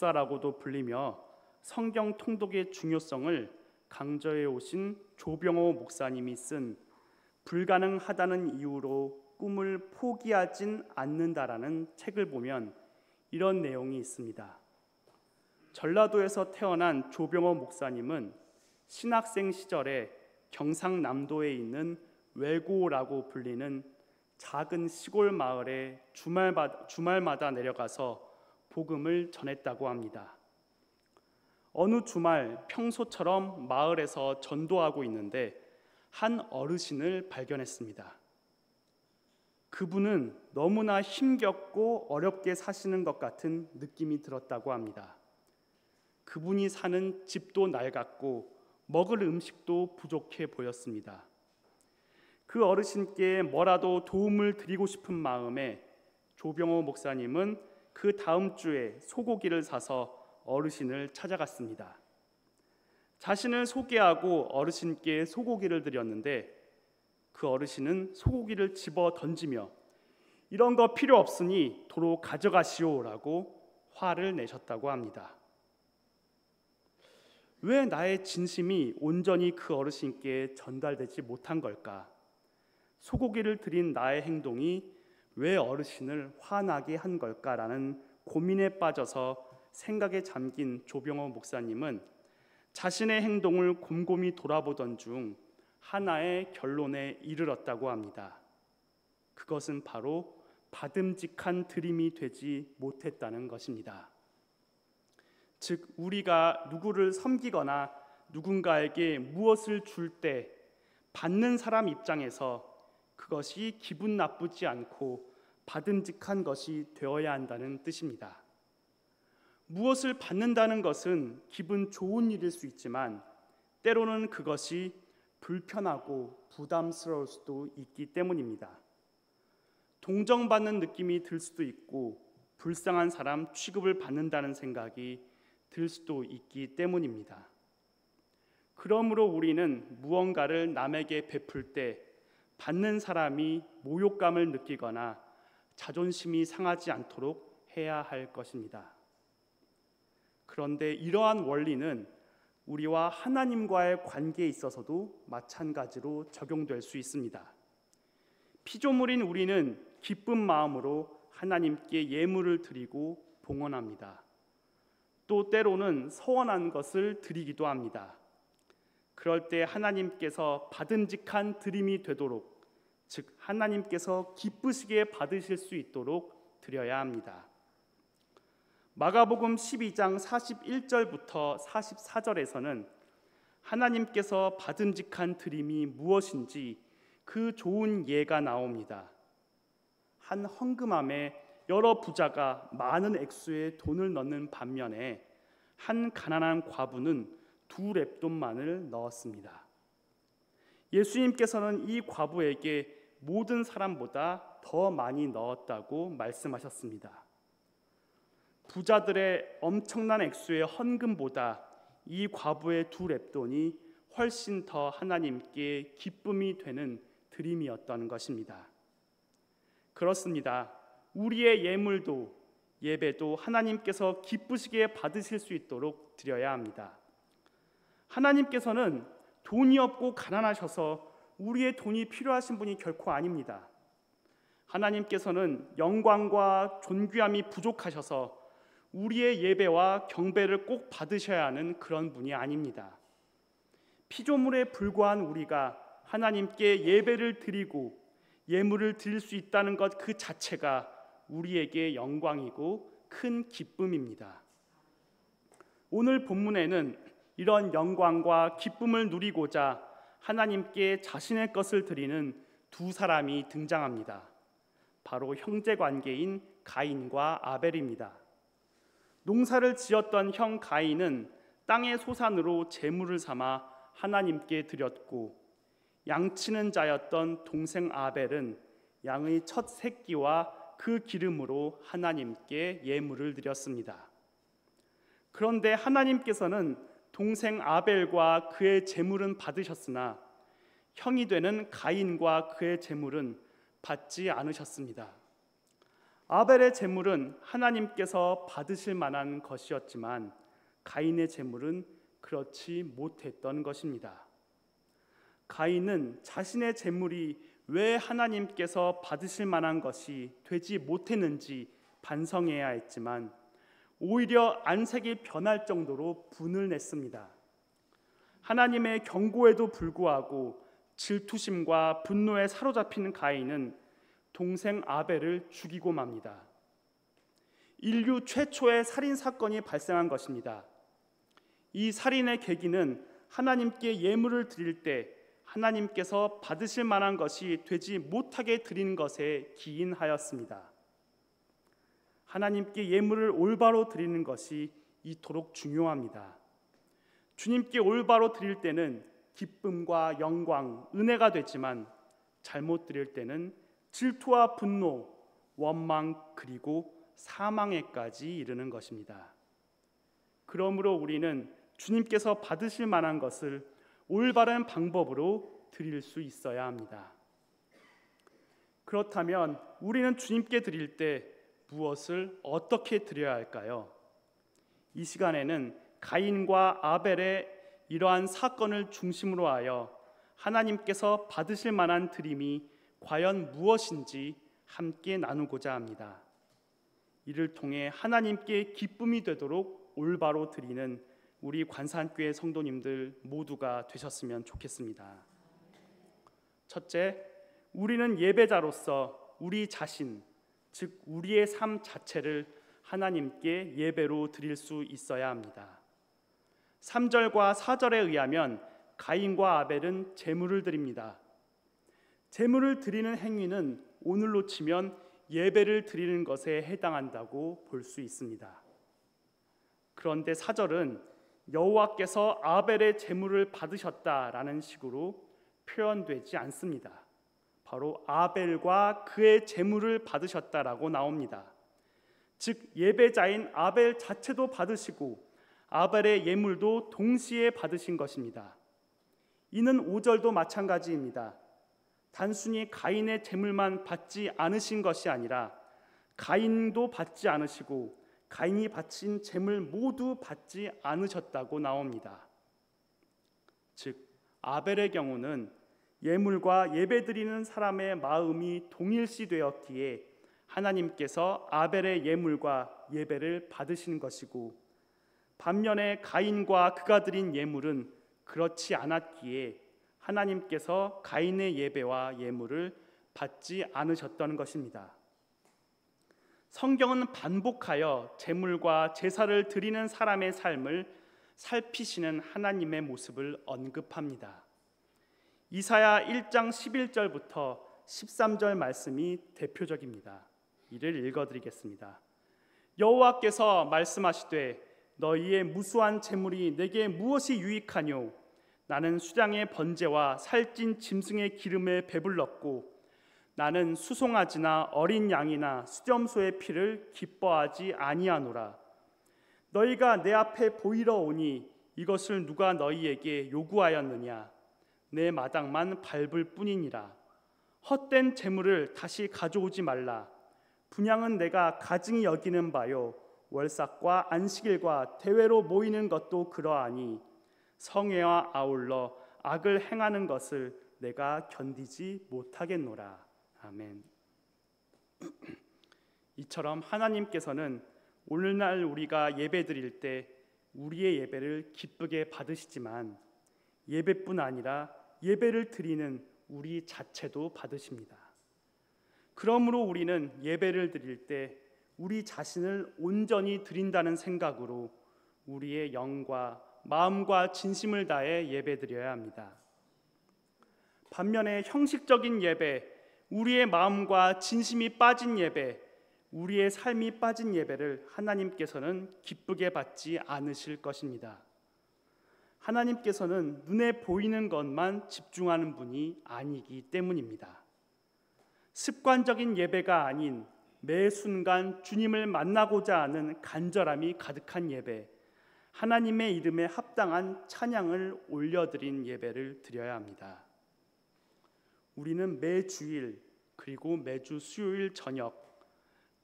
박사라고도 불리며 성경 통독의 중요성을 강조해 오신 조병호 목사님이 쓴 불가능하다는 이유로 꿈을 포기하진 않는다라는 책을 보면 이런 내용이 있습니다. 전라도에서 태어난 조병호 목사님은 신학생 시절에 경상남도에 있는 외고라고 불리는 작은 시골 마을에 주말마다 내려가서 복음을 전했다고 합니다. 어느 주말 평소처럼 마을에서 전도하고 있는데 한 어르신을 발견했습니다. 그분은 너무나 힘겹고 어렵게 사시는 것 같은 느낌이 들었다고 합니다. 그분이 사는 집도 낡았고 먹을 음식도 부족해 보였습니다. 그 어르신께 뭐라도 도움을 드리고 싶은 마음에 조병호 목사님은 그 다음 주에 소고기를 사서 어르신을 찾아갔습니다. 자신을 소개하고 어르신께 소고기를 드렸는데 그 어르신은 소고기를 집어 던지며 이런 거 필요 없으니 도로 가져가시오라고 화를 내셨다고 합니다. 왜 나의 진심이 온전히 그 어르신께 전달되지 못한 걸까? 소고기를 드린 나의 행동이 왜 어르신을 화나게 한 걸까라는 고민에 빠져서 생각에 잠긴 조병호 목사님은 자신의 행동을 곰곰이 돌아보던 중 하나의 결론에 이르렀다고 합니다. 그것은 바로 받음직한 드림이 되지 못했다는 것입니다. 즉, 우리가 누구를 섬기거나 누군가에게 무엇을 줄 때 받는 사람 입장에서 그것이 기분 나쁘지 않고 받음직한 것이 되어야 한다는 뜻입니다. 무엇을 받는다는 것은 기분 좋은 일일 수 있지만 때로는 그것이 불편하고 부담스러울 수도 있기 때문입니다. 동정받는 느낌이 들 수도 있고 불쌍한 사람 취급을 받는다는 생각이 들 수도 있기 때문입니다. 그러므로 우리는 무언가를 남에게 베풀 때 받는 사람이 모욕감을 느끼거나 자존심이 상하지 않도록 해야 할 것입니다. 그런데 이러한 원리는 우리와 하나님과의 관계에 있어서도 마찬가지로 적용될 수 있습니다. 피조물인 우리는 기쁜 마음으로 하나님께 예물을 드리고 봉헌합니다. 또 때로는 서원한 것을 드리기도 합니다. 그럴 때 하나님께서 받음직한 드림이 되도록, 즉 하나님께서 기쁘시게 받으실 수 있도록 드려야 합니다. 마가복음 12장 41절부터 44절에서는 하나님께서 받음직한 드림이 무엇인지 그 좋은 예가 나옵니다. 한 헌금함에 여러 부자가 많은 액수의 돈을 넣는 반면에 한 가난한 과부는 2렙돈만을 넣었습니다. 예수님께서는 이 과부에게 모든 사람보다 더 많이 넣었다고 말씀하셨습니다. 부자들의 엄청난 액수의 헌금보다 이 과부의 2렙돈이 훨씬 더 하나님께 기쁨이 되는 드림이었던 것입니다. 그렇습니다. 우리의 예물도 예배도 하나님께서 기쁘시게 받으실 수 있도록 드려야 합니다. 하나님께서는 돈이 없고 가난하셔서 우리의 돈이 필요하신 분이 결코 아닙니다. 하나님께서는 영광과 존귀함이 부족하셔서 우리의 예배와 경배를 꼭 받으셔야 하는 그런 분이 아닙니다. 피조물에 불과한 우리가 하나님께 예배를 드리고 예물을 드릴 수 있다는 것 그 자체가 우리에게 영광이고 큰 기쁨입니다. 오늘 본문에는 이런 영광과 기쁨을 누리고자 하나님께 자신의 것을 드리는 두 사람이 등장합니다. 바로 형제관계인 가인과 아벨입니다. 농사를 지었던 형 가인은 땅의 소산으로 제물을 삼아 하나님께 드렸고, 양치는 자였던 동생 아벨은 양의 첫 새끼와 그 기름으로 하나님께 예물을 드렸습니다. 그런데 하나님께서는 동생 아벨과 그의 제물은 받으셨으나 형이 되는 가인과 그의 제물은 받지 않으셨습니다. 아벨의 제물은 하나님께서 받으실 만한 것이었지만 가인의 제물은 그렇지 못했던 것입니다. 가인은 자신의 제물이 왜 하나님께서 받으실 만한 것이 되지 못했는지 반성해야 했지만 오히려 안색이 변할 정도로 분을 냈습니다. 하나님의 경고에도 불구하고 질투심과 분노에 사로잡힌 가인은 동생 아벨을 죽이고 맙니다. 인류 최초의 살인 사건이 발생한 것입니다. 이 살인의 계기는 하나님께 예물을 드릴 때 하나님께서 받으실 만한 것이 되지 못하게 드린 것에 기인하였습니다. 하나님께 예물을 올바로 드리는 것이 이토록 중요합니다. 주님께 올바로 드릴 때는 기쁨과 영광, 은혜가 되지만 잘못 드릴 때는 질투와 분노, 원망 그리고 사망에까지 이르는 것입니다. 그러므로 우리는 주님께서 받으실 만한 것을 올바른 방법으로 드릴 수 있어야 합니다. 그렇다면 우리는 주님께 드릴 때 무엇을 어떻게 드려야 할까요? 이 시간에는 가인과 아벨의 이러한 사건을 중심으로 하여 하나님께서 받으실 만한 드림이 과연 무엇인지 함께 나누고자 합니다. 이를 통해 하나님께 기쁨이 되도록 올바로 드리는 우리 관산교회 성도님들 모두가 되셨으면 좋겠습니다. 첫째, 우리는 예배자로서 우리 자신, 즉 우리의 삶 자체를 하나님께 예배로 드릴 수 있어야 합니다. 3절과 4절에 의하면 가인과 아벨은 제물을 드립니다. 제물을 드리는 행위는 오늘로 치면 예배를 드리는 것에 해당한다고 볼 수 있습니다. 그런데 4절은 여호와께서 아벨의 제물을 받으셨다라는 식으로 표현되지 않습니다. 바로 아벨과 그의 제물을 받으셨다라고 나옵니다. 즉 예배자인 아벨 자체도 받으시고 아벨의 예물도 동시에 받으신 것입니다. 이는 5절도 마찬가지입니다. 단순히 가인의 제물만 받지 않으신 것이 아니라 가인도 받지 않으시고 가인이 바친 제물 모두 받지 않으셨다고 나옵니다. 즉 아벨의 경우는 예물과 예배드리는 사람의 마음이 동일시되었기에 하나님께서 아벨의 예물과 예배를 받으신 것이고, 반면에 가인과 그가 드린 예물은 그렇지 않았기에 하나님께서 가인의 예배와 예물을 받지 않으셨던 것입니다. 성경은 반복하여 제물과 제사를 드리는 사람의 삶을 살피시는 하나님의 모습을 언급합니다. 이사야 1장 11절부터 13절 말씀이 대표적입니다. 이를 읽어드리겠습니다. 여호와께서 말씀하시되 너희의 무수한 제물이 내게 무엇이 유익하뇨? 나는 수량의 번제와 살찐 짐승의 기름에 배불렀고 나는 수송아지나 어린 양이나 수렴소의 피를 기뻐하지 아니하노라. 너희가 내 앞에 보이러 오니 이것을 누가 너희에게 요구하였느냐? 내 마당만 밟을 뿐이니라. 헛된 재물을 다시 가져오지 말라. 분향은 내가 가증히 여기는 바요, 월삭과 안식일과 대회로 모이는 것도 그러하니 성회와 아울러 악을 행하는 것을 내가 견디지 못하겠노라. 아멘. 이처럼 하나님께서는 오늘날 우리가 예배드릴 때 우리의 예배를 기쁘게 받으시지만 예배뿐 아니라 예배를 드리는 우리 자체도 받으십니다. 그러므로 우리는 예배를 드릴 때 우리 자신을 온전히 드린다는 생각으로 우리의 영과 마음과 진심을 다해 예배드려야 합니다. 반면에 형식적인 예배, 우리의 마음과 진심이 빠진 예배, 우리의 삶이 빠진 예배를 하나님께서는 기쁘게 받지 않으실 것입니다. 하나님께서는 눈에 보이는 것만 집중하는 분이 아니기 때문입니다. 습관적인 예배가 아닌 매 순간 주님을 만나고자 하는 간절함이 가득한 예배, 하나님의 이름에 합당한 찬양을 올려드린 예배를 드려야 합니다. 우리는 매 주일 그리고 매주 수요일 저녁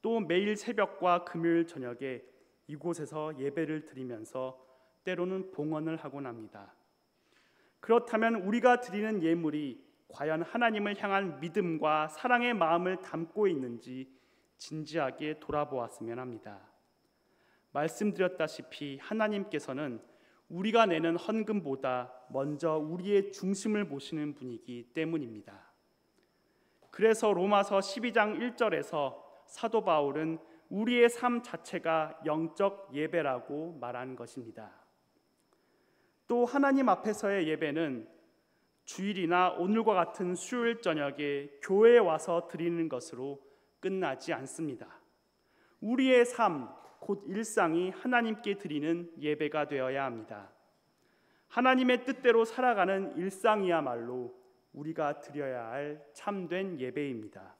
또 매일 새벽과 금요일 저녁에 이곳에서 예배를 드리면서 때로는 봉헌을 하곤 합니다. 그렇다면 우리가 드리는 예물이 과연 하나님을 향한 믿음과 사랑의 마음을 담고 있는지 진지하게 돌아보았으면 합니다. 말씀드렸다시피 하나님께서는 우리가 내는 헌금보다 먼저 우리의 중심을 보시는 분이기 때문입니다. 그래서 로마서 12장 1절에서 사도 바울은 우리의 삶 자체가 영적 예배라고 말한 것입니다. 또 하나님 앞에서의 예배는 주일이나 오늘과 같은 수요일 저녁에 교회에 와서 드리는 것으로 끝나지 않습니다. 우리의 삶, 곧 일상이 하나님께 드리는 예배가 되어야 합니다. 하나님의 뜻대로 살아가는 일상이야말로 우리가 드려야 할 참된 예배입니다.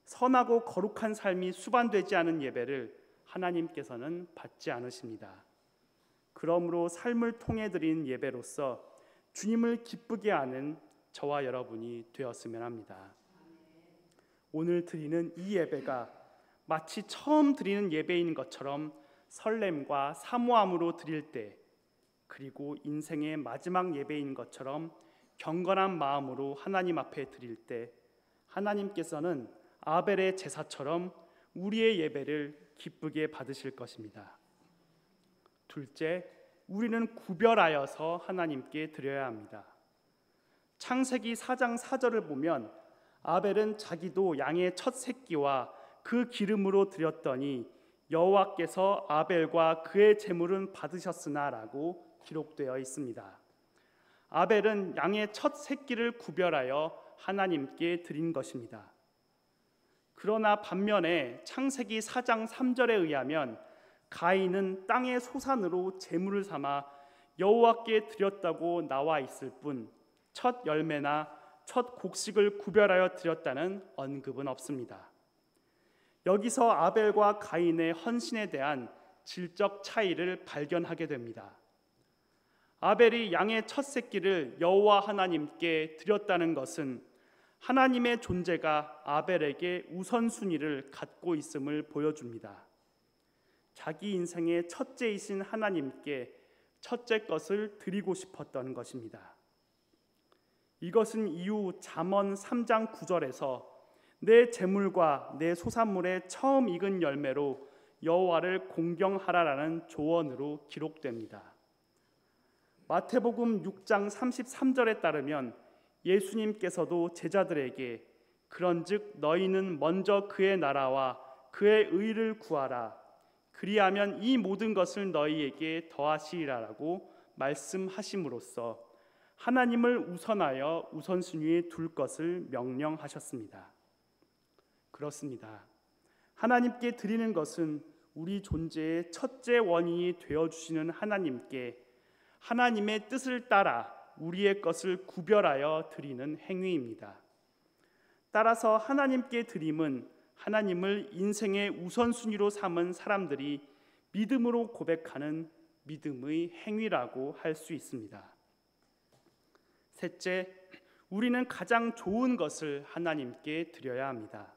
선하고 거룩한 삶이 수반되지 않은 예배를 하나님께서는 받지 않으십니다. 그러므로 삶을 통해 드린 예배로서 주님을 기쁘게 하는 저와 여러분이 되었으면 합니다. 오늘 드리는 이 예배가 마치 처음 드리는 예배인 것처럼 설렘과 사모함으로 드릴 때, 그리고 인생의 마지막 예배인 것처럼 경건한 마음으로 하나님 앞에 드릴 때 하나님께서는 아벨의 제사처럼 우리의 예배를 기쁘게 받으실 것입니다. 둘째, 우리는 구별하여서 하나님께 드려야 합니다. 창세기 4장 4절을 보면 아벨은 자기도 양의 첫 새끼와 그 기름으로 드렸더니 여호와께서 아벨과 그의 제물은 받으셨으나 라고 기록되어 있습니다. 아벨은 양의 첫 새끼를 구별하여 하나님께 드린 것입니다. 그러나 반면에 창세기 4장 3절에 의하면 가인은 땅의 소산으로 제물을 삼아 여호와께 드렸다고 나와 있을 뿐 첫 열매나 첫 곡식을 구별하여 드렸다는 언급은 없습니다. 여기서 아벨과 가인의 헌신에 대한 질적 차이를 발견하게 됩니다. 아벨이 양의 첫 새끼를 여호와 하나님께 드렸다는 것은 하나님의 존재가 아벨에게 우선순위를 갖고 있음을 보여줍니다. 자기 인생의 첫째이신 하나님께 첫째 것을 드리고 싶었던 것입니다. 이것은 이후 잠언 3장 9절에서 내 재물과 내 소산물의 처음 익은 열매로 여호와를 공경하라라는 조언으로 기록됩니다. 마태복음 6장 33절에 따르면 예수님께서도 제자들에게 그런즉 너희는 먼저 그의 나라와 그의 의를 구하라 그리하면 이 모든 것을 너희에게 더하시리라라고 말씀하심으로써 하나님을 우선하여 우선순위에 둘 것을 명령하셨습니다. 그렇습니다. 하나님께 드리는 것은 우리 존재의 첫째 원인이 되어주시는 하나님께 하나님의 뜻을 따라 우리의 것을 구별하여 드리는 행위입니다. 따라서 하나님께 드림은 하나님을 인생의 우선순위로 삼은 사람들이 믿음으로 고백하는 믿음의 행위라고 할 수 있습니다. 셋째, 우리는 가장 좋은 것을 하나님께 드려야 합니다.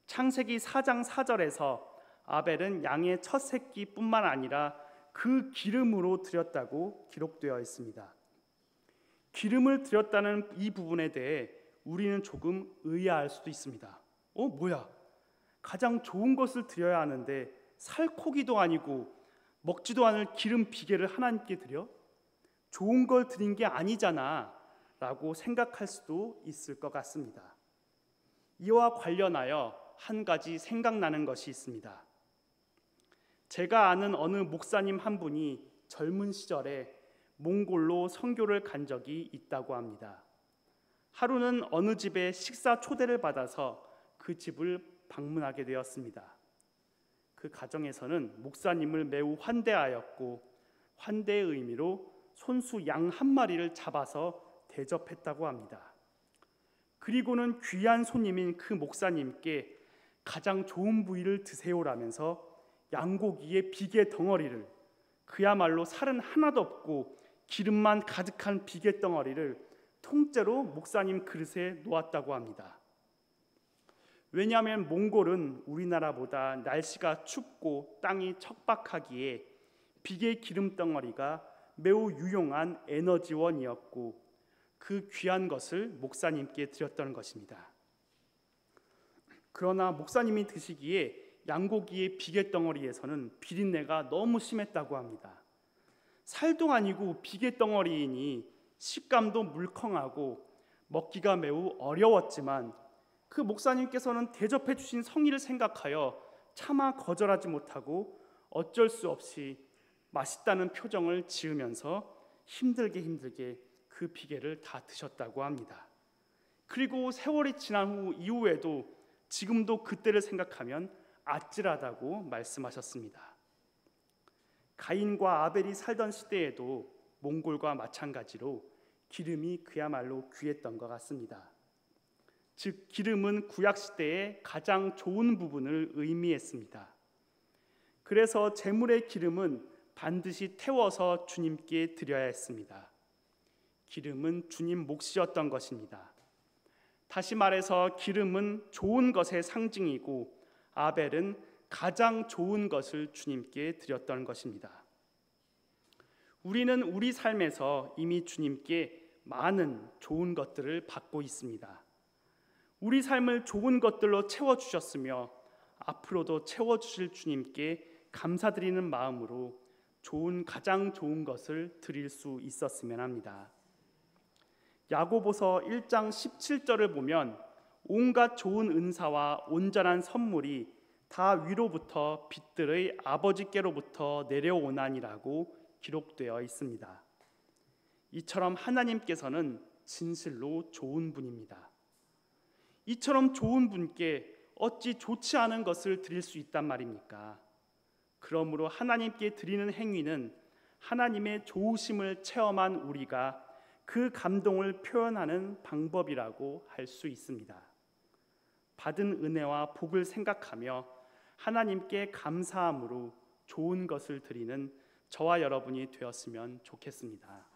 창세기 4장 4절에서 아벨은 양의 첫 새끼뿐만 아니라 그 기름으로 드렸다고 기록되어 있습니다. 기름을 드렸다는 이 부분에 대해 우리는 조금 의아할 수도 있습니다. 뭐야? 가장 좋은 것을 드려야 하는데 살코기도 아니고 먹지도 않을 기름 비계를 하나님께 드려? 좋은 걸 드린 게 아니잖아 라고 생각할 수도 있을 것 같습니다. 이와 관련하여 한 가지 생각나는 것이 있습니다. 제가 아는 어느 목사님 한 분이 젊은 시절에 몽골로 선교를 간 적이 있다고 합니다. 하루는 어느 집에 식사 초대를 받아서 그 집을 방문하게 되었습니다. 그 가정에서는 목사님을 매우 환대하였고 환대의 의미로 손수 양 한 마리를 잡아서 대접했다고 합니다. 그리고는 귀한 손님인 그 목사님께 가장 좋은 부위를 드세요라면서 양고기의 비계 덩어리를, 그야말로 살은 하나도 없고 기름만 가득한 비계 덩어리를 통째로 목사님 그릇에 놓았다고 합니다. 왜냐하면 몽골은 우리나라보다 날씨가 춥고 땅이 척박하기에 비계 기름 덩어리가 매우 유용한 에너지원이었고 그 귀한 것을 목사님께 드렸던 것입니다. 그러나 목사님이 드시기에 양고기의 비계 덩어리에서는 비린내가 너무 심했다고 합니다. 살도 아니고 비계 덩어리이니 식감도 물컹하고 먹기가 매우 어려웠지만 그 목사님께서는 대접해 주신 성의를 생각하여 차마 거절하지 못하고 어쩔 수 없이 맛있다는 표정을 지으면서 힘들게 그 비계를 다 드셨다고 합니다. 그리고 세월이 지난 후 이후에도 지금도 그때를 생각하면 아찔하다고 말씀하셨습니다. 가인과 아벨이 살던 시대에도 몽골과 마찬가지로 기름이 그야말로 귀했던 것 같습니다. 즉 기름은 구약 시대의 가장 좋은 부분을 의미했습니다. 그래서 제물의 기름은 반드시 태워서 주님께 드려야 했습니다. 기름은 주님 몫이었던 것입니다. 다시 말해서 기름은 좋은 것의 상징이고 아벨은 가장 좋은 것을 주님께 드렸던 것입니다. 우리는 우리 삶에서 이미 주님께 많은 좋은 것들을 받고 있습니다. 우리 삶을 좋은 것들로 채워주셨으며 앞으로도 채워주실 주님께 감사드리는 마음으로 가장 좋은 것을 드릴 수 있었으면 합니다. 야고보서 1장 17절을 보면 온갖 좋은 은사와 온전한 선물이 다 위로부터 빛들의 아버지께로부터 내려오나니라고 기록되어 있습니다. 이처럼 하나님께서는 진실로 좋은 분입니다. 이처럼 좋은 분께 어찌 좋지 않은 것을 드릴 수 있단 말입니까? 그러므로 하나님께 드리는 행위는 하나님의 좋으심을 체험한 우리가 그 감동을 표현하는 방법이라고 할 수 있습니다. 받은 은혜와 복을 생각하며 하나님께 감사함으로 좋은 것을 드리는 저와 여러분이 되었으면 좋겠습니다.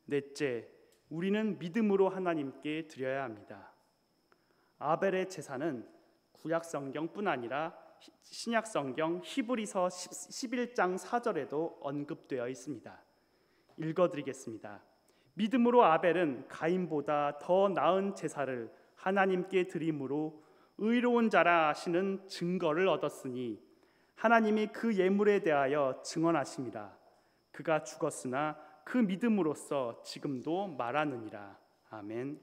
넷째, 우리는 믿음으로 하나님께 드려야 합니다. 아벨의 제사는 구약 성경뿐 아니라 신약 성경 히브리서 11장 4절에도 언급되어 있습니다. 읽어드리겠습니다. 믿음으로 아벨은 가인보다 더 나은 제사를 하나님께 드림으로 의로운 자라 하시는 증거를 얻었으니 하나님이 그 예물에 대하여 증언하심이라. 그가 죽었으나 그 믿음으로써 지금도 말하느니라. 아멘.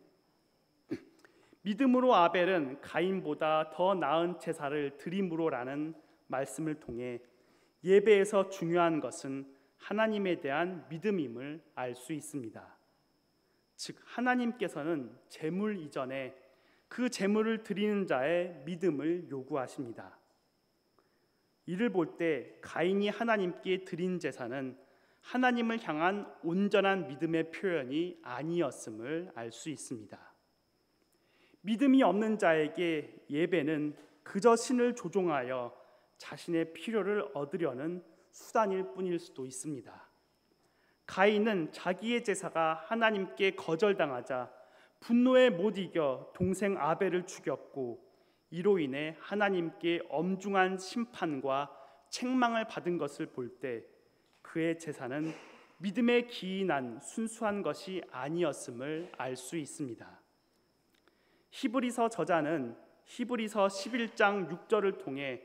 믿음으로 아벨은 가인보다 더 나은 제사를 드림으로라는 말씀을 통해 예배에서 중요한 것은 하나님에 대한 믿음임을 알 수 있습니다. 즉 하나님께서는 제물 이전에 그 제물을 드리는 자의 믿음을 요구하십니다. 이를 볼 때 가인이 하나님께 드린 제사는 하나님을 향한 온전한 믿음의 표현이 아니었음을 알 수 있습니다. 믿음이 없는 자에게 예배는 그저 신을 조종하여 자신의 필요를 얻으려는 수단일 뿐일 수도 있습니다. 가인은 자기의 제사가 하나님께 거절당하자 분노에 못 이겨 동생 아벨을 죽였고 이로 인해 하나님께 엄중한 심판과 책망을 받은 것을 볼 때 그의 제사는 믿음에 기인한 순수한 것이 아니었음을 알 수 있습니다. 히브리서 저자는 히브리서 11장 6절을 통해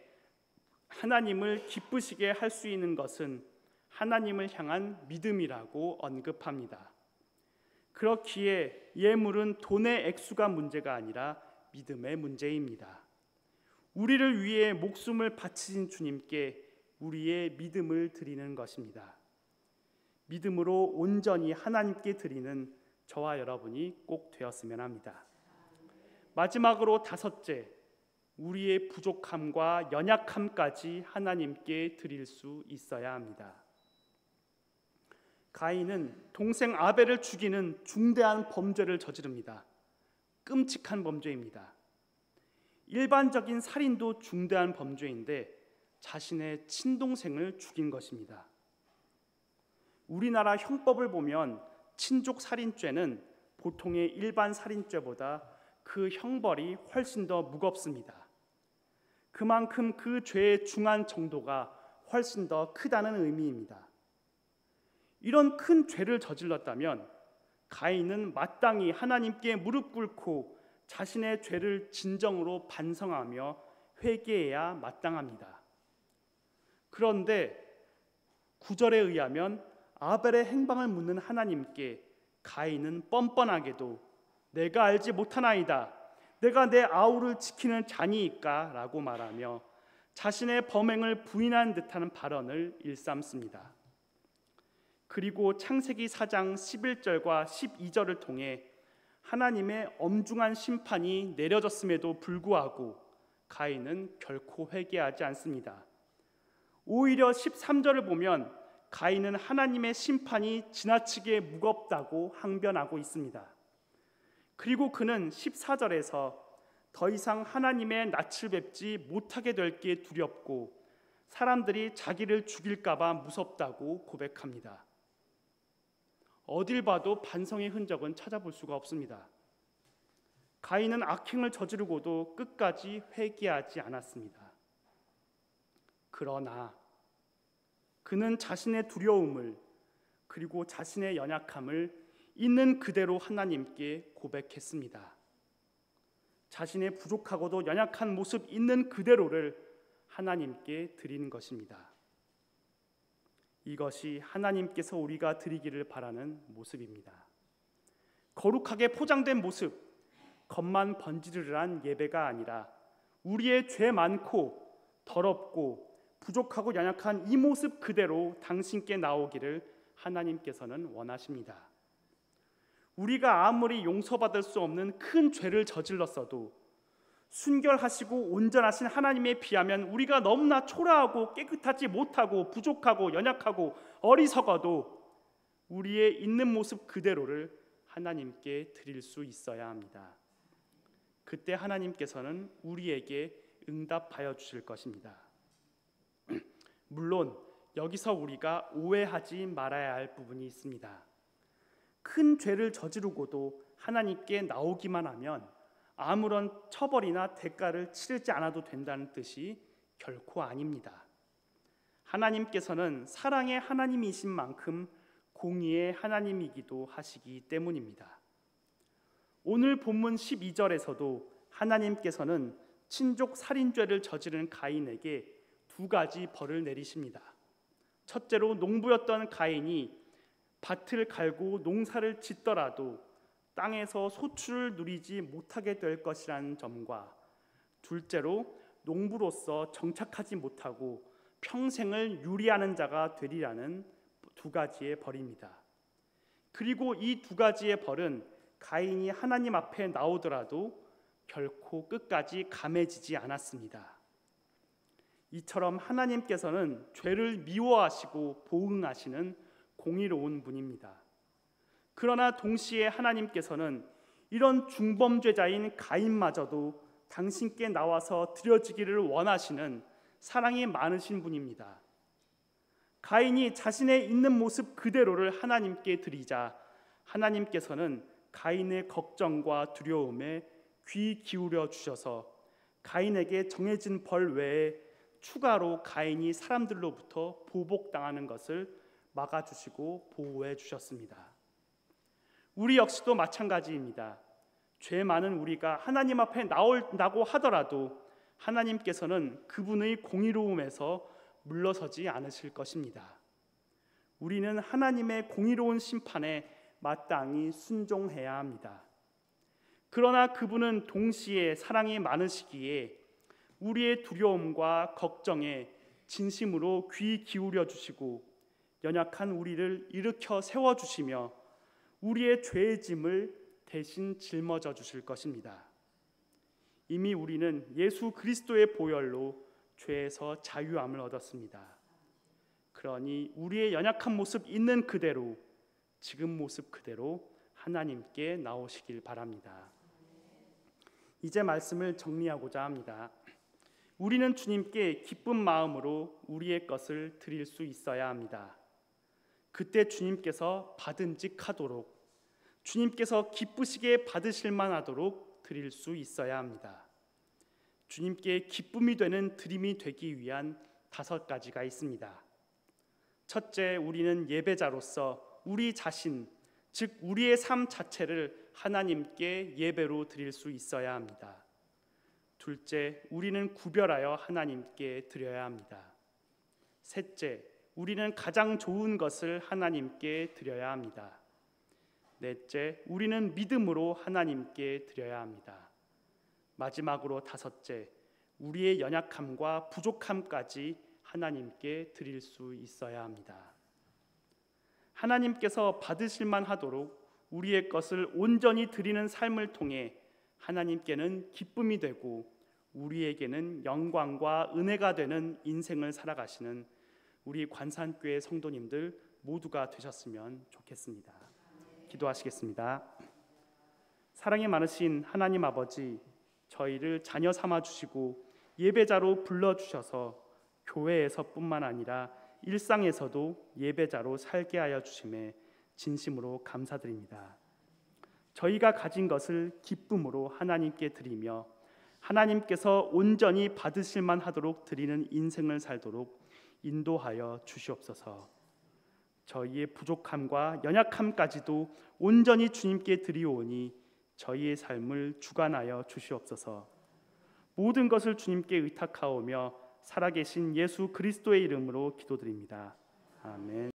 하나님을 기쁘시게 할 수 있는 것은 하나님을 향한 믿음이라고 언급합니다. 그렇기에 예물은 돈의 액수가 문제가 아니라 믿음의 문제입니다. 우리를 위해 목숨을 바치신 주님께 우리의 믿음을 드리는 것입니다. 믿음으로 온전히 하나님께 드리는 저와 여러분이 꼭 되었으면 합니다. 마지막으로 다섯째, 우리의 부족함과 연약함까지 하나님께 드릴 수 있어야 합니다. 가인은 동생 아벨을 죽이는 중대한 범죄를 저지릅니다. 끔찍한 범죄입니다. 일반적인 살인도 중대한 범죄인데 자신의 친동생을 죽인 것입니다. 우리나라 형법을 보면 친족 살인죄는 보통의 일반 살인죄보다 그 형벌이 훨씬 더 무겁습니다. 그만큼 그 죄의 중한 정도가 훨씬 더 크다는 의미입니다. 이런 큰 죄를 저질렀다면 가인은 마땅히 하나님께 무릎 꿇고 자신의 죄를 진정으로 반성하며 회개해야 마땅합니다. 그런데 9절에 의하면 아벨의 행방을 묻는 하나님께 가인은 뻔뻔하게도 내가 알지 못하나이다, 내가 내 아우를 지키는 자니이까 라고 말하며 자신의 범행을 부인한 듯한 발언을 일삼습니다. 그리고 창세기 4장 11절과 12절을 통해 하나님의 엄중한 심판이 내려졌음에도 불구하고 가인은 결코 회개하지 않습니다. 오히려 13절을 보면 가인은 하나님의 심판이 지나치게 무겁다고 항변하고 있습니다. 그리고 그는 14절에서 더 이상 하나님의 낯을 뵙지 못하게 될 게 두렵고 사람들이 자기를 죽일까 봐 무섭다고 고백합니다. 어딜 봐도 반성의 흔적은 찾아볼 수가 없습니다. 가인은 악행을 저지르고도 끝까지 회개하지 않았습니다. 그러나 그는 자신의 두려움을 그리고 자신의 연약함을 있는 그대로 하나님께 고백했습니다. 자신의 부족하고도 연약한 모습 있는 그대로를 하나님께 드리는 것입니다. 이것이 하나님께서 우리가 드리기를 바라는 모습입니다. 거룩하게 포장된 모습, 겉만 번지르르한 예배가 아니라 우리의 죄 많고 더럽고 부족하고 연약한 이 모습 그대로 당신께 나오기를 하나님께서는 원하십니다. 우리가 아무리 용서받을 수 없는 큰 죄를 저질렀어도 순결하시고 온전하신 하나님에 비하면 우리가 너무나 초라하고 깨끗하지 못하고 부족하고 연약하고 어리석어도 우리의 있는 모습 그대로를 하나님께 드릴 수 있어야 합니다. 그때 하나님께서는 우리에게 응답하여 주실 것입니다. 물론 여기서 우리가 오해하지 말아야 할 부분이 있습니다. 큰 죄를 저지르고도 하나님께 나오기만 하면 아무런 처벌이나 대가를 치르지 않아도 된다는 뜻이 결코 아닙니다. 하나님께서는 사랑의 하나님이신 만큼 공의의 하나님이기도 하시기 때문입니다. 오늘 본문 12절에서도 하나님께서는 친족 살인죄를 저지른 가인에게 두 가지 벌을 내리십니다. 첫째로 농부였던 가인이 밭을 갈고 농사를 짓더라도 땅에서 소출을 누리지 못하게 될 것이라는 점과 둘째로 농부로서 정착하지 못하고 평생을 유리하는 자가 되리라는 두 가지의 벌입니다. 그리고 이 두 가지의 벌은 가인이 하나님 앞에 나오더라도 결코 끝까지 감해지지 않았습니다. 이처럼 하나님께서는 죄를 미워하시고 보응하시는 공의로운 분입니다. 그러나 동시에 하나님께서는 이런 중범죄자인 가인마저도 당신께 나와서 드려지기를 원하시는 사랑이 많으신 분입니다. 가인이 자신의 있는 모습 그대로를 하나님께 드리자 하나님께서는 가인의 걱정과 두려움에 귀 기울여 주셔서 가인에게 정해진 벌 외에 추가로 가인이 사람들로부터 보복당하는 것을 막아주시고 보호해 주셨습니다. 우리 역시도 마찬가지입니다. 죄 많은 우리가 하나님 앞에 나온다고 하더라도 하나님께서는 그분의 공의로움에서 물러서지 않으실 것입니다. 우리는 하나님의 공의로운 심판에 마땅히 순종해야 합니다. 그러나 그분은 동시에 사랑이 많으시기에 우리의 두려움과 걱정에 진심으로 귀 기울여 주시고 연약한 우리를 일으켜 세워주시며 우리의 죄의 짐을 대신 짊어져 주실 것입니다. 이미 우리는 예수 그리스도의 보혈로 죄에서 자유함을 얻었습니다. 그러니 우리의 연약한 모습 있는 그대로 지금 모습 그대로 하나님께 나오시길 바랍니다. 이제 말씀을 정리하고자 합니다. 우리는 주님께 기쁜 마음으로 우리의 것을 드릴 수 있어야 합니다. 그때 주님께서 받은직하도록 주님께서 기쁘시게 받으실 만하도록 드릴 수 있어야 합니다. 주님께 기쁨이 되는 드림이 되기 위한 5가지가 있습니다. 첫째, 우리는 예배자로서 우리 자신, 즉 우리의 삶 자체를 하나님께 예배로 드릴 수 있어야 합니다. 둘째, 우리는 구별하여 하나님께 드려야 합니다. 셋째, 우리는 가장 좋은 것을 하나님께 드려야 합니다. 넷째, 우리는 믿음으로 하나님께 드려야 합니다. 마지막으로 5째, 우리의 연약함과 부족함까지 하나님께 드릴 수 있어야 합니다. 하나님께서 받으실만 하도록 우리의 것을 온전히 드리는 삶을 통해 하나님께는 기쁨이 되고 우리에게는 영광과 은혜가 되는 인생을 살아가시는 우리 관산교회 성도님들 모두가 되셨으면 좋겠습니다. 기도하시겠습니다. 사랑이 많으신 하나님 아버지, 저희를 자녀 삼아 주시고 예배자로 불러주셔서 교회에서뿐만 아니라 일상에서도 예배자로 살게 하여 주심에 진심으로 감사드립니다. 저희가 가진 것을 기쁨으로 하나님께 드리며 하나님께서 온전히 받으실만 하도록 드리는 인생을 살도록 인도하여 주시옵소서. 저희의 부족함과 연약함까지도 온전히 주님께 드리오니 저희의 삶을 주관하여 주시옵소서. 모든 것을 주님께 의탁하오며 살아계신 예수 그리스도의 이름으로 기도드립니다. 아멘.